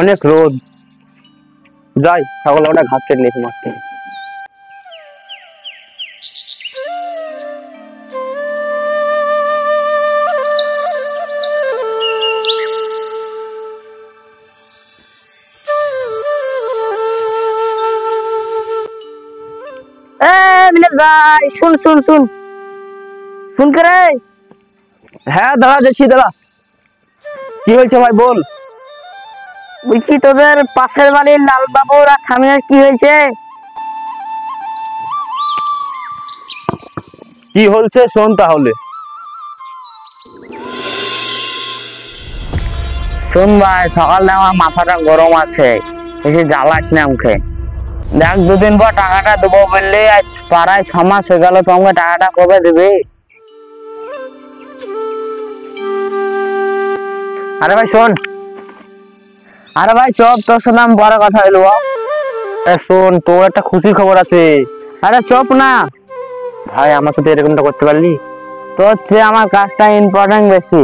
অনেক রোদ, যাই সকালে ওটা ঘাস কেটে নিয়েছি মাঠ থেকে। ভাই শুন শুন শুন শুন করে। হ্যাঁ দাঁড়া, দেখছি দাঁড়া, কি হয়েছে ভাই বল। বলছি তোদের পাশের বাড়ির লাল বাবুর আর স্বামীর কি হয়েছে? কি হয়েছে শোন তাহলে। শুন ভাই, সকালে আমার মাথাটা গরম আছে, বেশি জ্বালাস না মুখে। দেখ, দুদিন পর টাকাটা দেবো বললি, আজ প্রায় 6 মাস হয়ে গেল, তোমাকে টাকাটা কবে দিবি? আরে ভাই শোন, আরে ভাই চপ, তোর সাথে আমি পরে কথা বলবো। শোন, তোর একটা খুশির খবর আছে। আরে চপ না, ভাই আমার সাথে এরকমটা করতে পারলি। তোর চেয়ে আমার কাজটা ইম্পর্টেন্ট বেশি।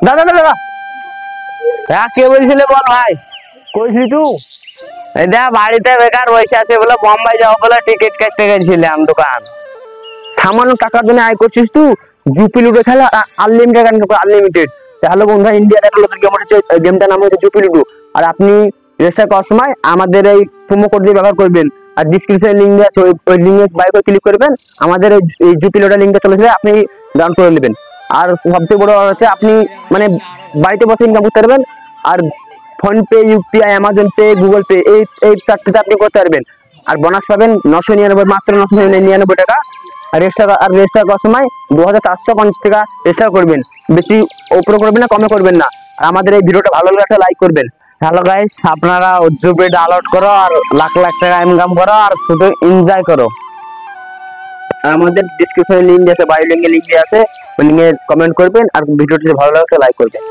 দাদা দাদা দাদা, হ্যাঁ কে বলছিলে বল ভাই, কইছিলি তুই? এই দেখ বাড়িতে বেকার বসে আছে বলে বোম্বাই যাবো বলে টিকিট কাটতে গেছিলাম দোকান। সামান্য টাকার জন্য আয় করছিস তুই? জুপি লুডো খেলা আনলিমিটেড, আনলিমিটেড। তাহলে বন্ধুরা, ইন্ডিয়ার একটা নতুন গেম হচ্ছে, গেমটার নাম হচ্ছে জুপি লুডো। আর আপনি রেজিস্টার করার সময় আমাদের এই প্রোমো কোড দিয়ে ব্যবহার করবেন। আর ডিসক্রিপশনে লিঙ্ক আছে, ওই লিঙ্কে বাই করে ক্লিক করবেন, আমাদের এই জুপি লুডো লিঙ্কে চলে আসলে আপনি ডাউনলোড করে নেবেন। আর সবচেয়ে বড় হচ্ছে আপনি মানে বাড়িতে বসে ইনকাম করতে পারবেন। আর PhonePe, U P I, Amazon pay, Google pay, এই এই চারটেতে আপনি করতে পারবেন। আর বোনাস পাবেন 999, মাত্র 999 টাকা। আর রেজিস্টার করার সময় 2450 টাকা রেজিস্টার করবেন। বেশি উপরে করবেন না, কমে করবেন না। আর আমাদের এই ভিডিওটা ভালো লাগলে লাইক করবেন। হ্যালো গাইস, আপনারা জুপি ডাউনলোড করো আর লাখ লাখ টাকা ইনকাম করো আর শুধু এনজয় করো। আর আমাদের ডিসক্রিপশনে লিঙ্ক আছে, বায়ো লিঙ্কে লিঙ্ক আছে, ওই লিঙ্কে কমেন্ট করবেন। আর ভিডিওটি ভালো লাগলে লাইক করবেন।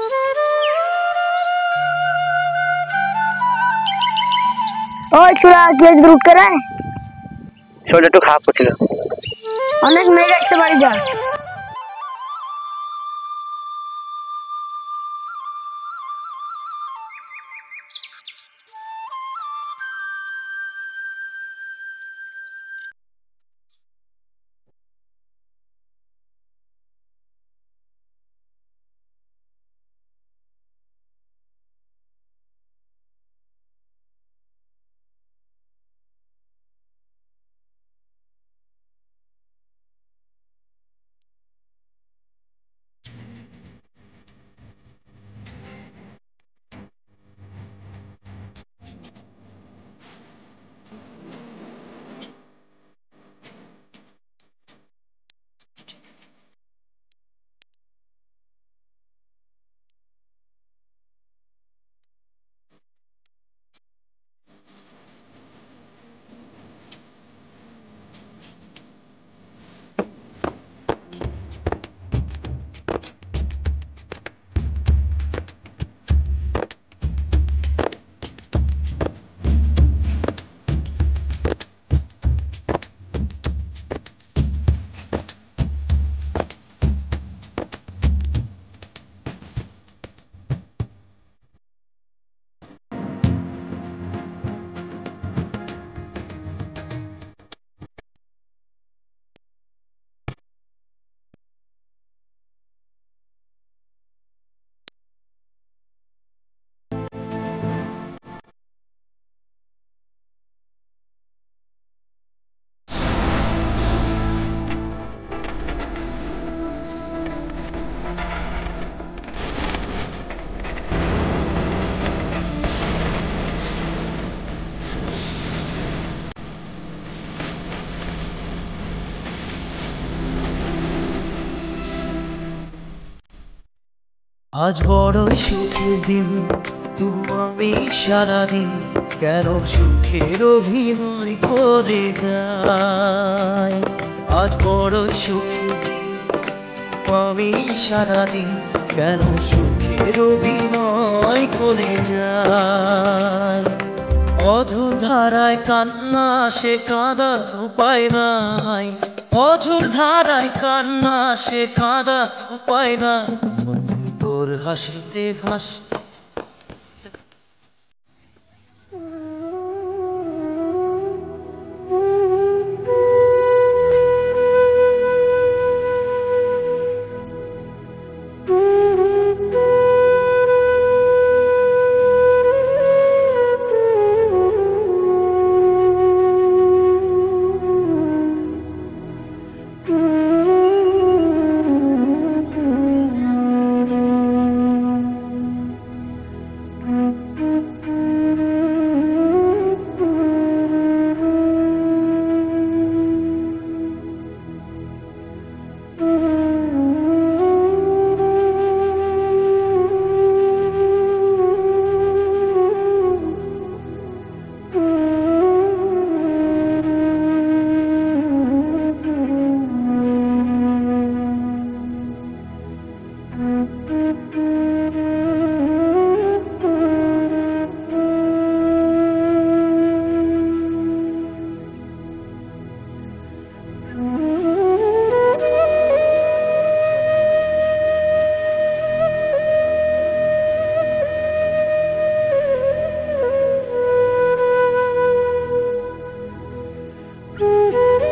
ওই চূড়া কেস গ্রুপ করে শরীরটা একটু খারাপ করছিল। অনেক মেয়ে আসতে পারি যা। আজ বড়ই সুখের দিন, তবু আমি সারাদিন কেন সুখের অভিনয় করে যাই। আজ বড়ই সুখের দিন, আমি সারাদিন কেন সুখের অভিনয় করে যাই। অঝোর ধারায় কান্না সে কাঁদা উপায় নাই, অঝোর ধারায় কান্না সে কাঁদা উপায় নাই। তোর হাসিতে ভাসতে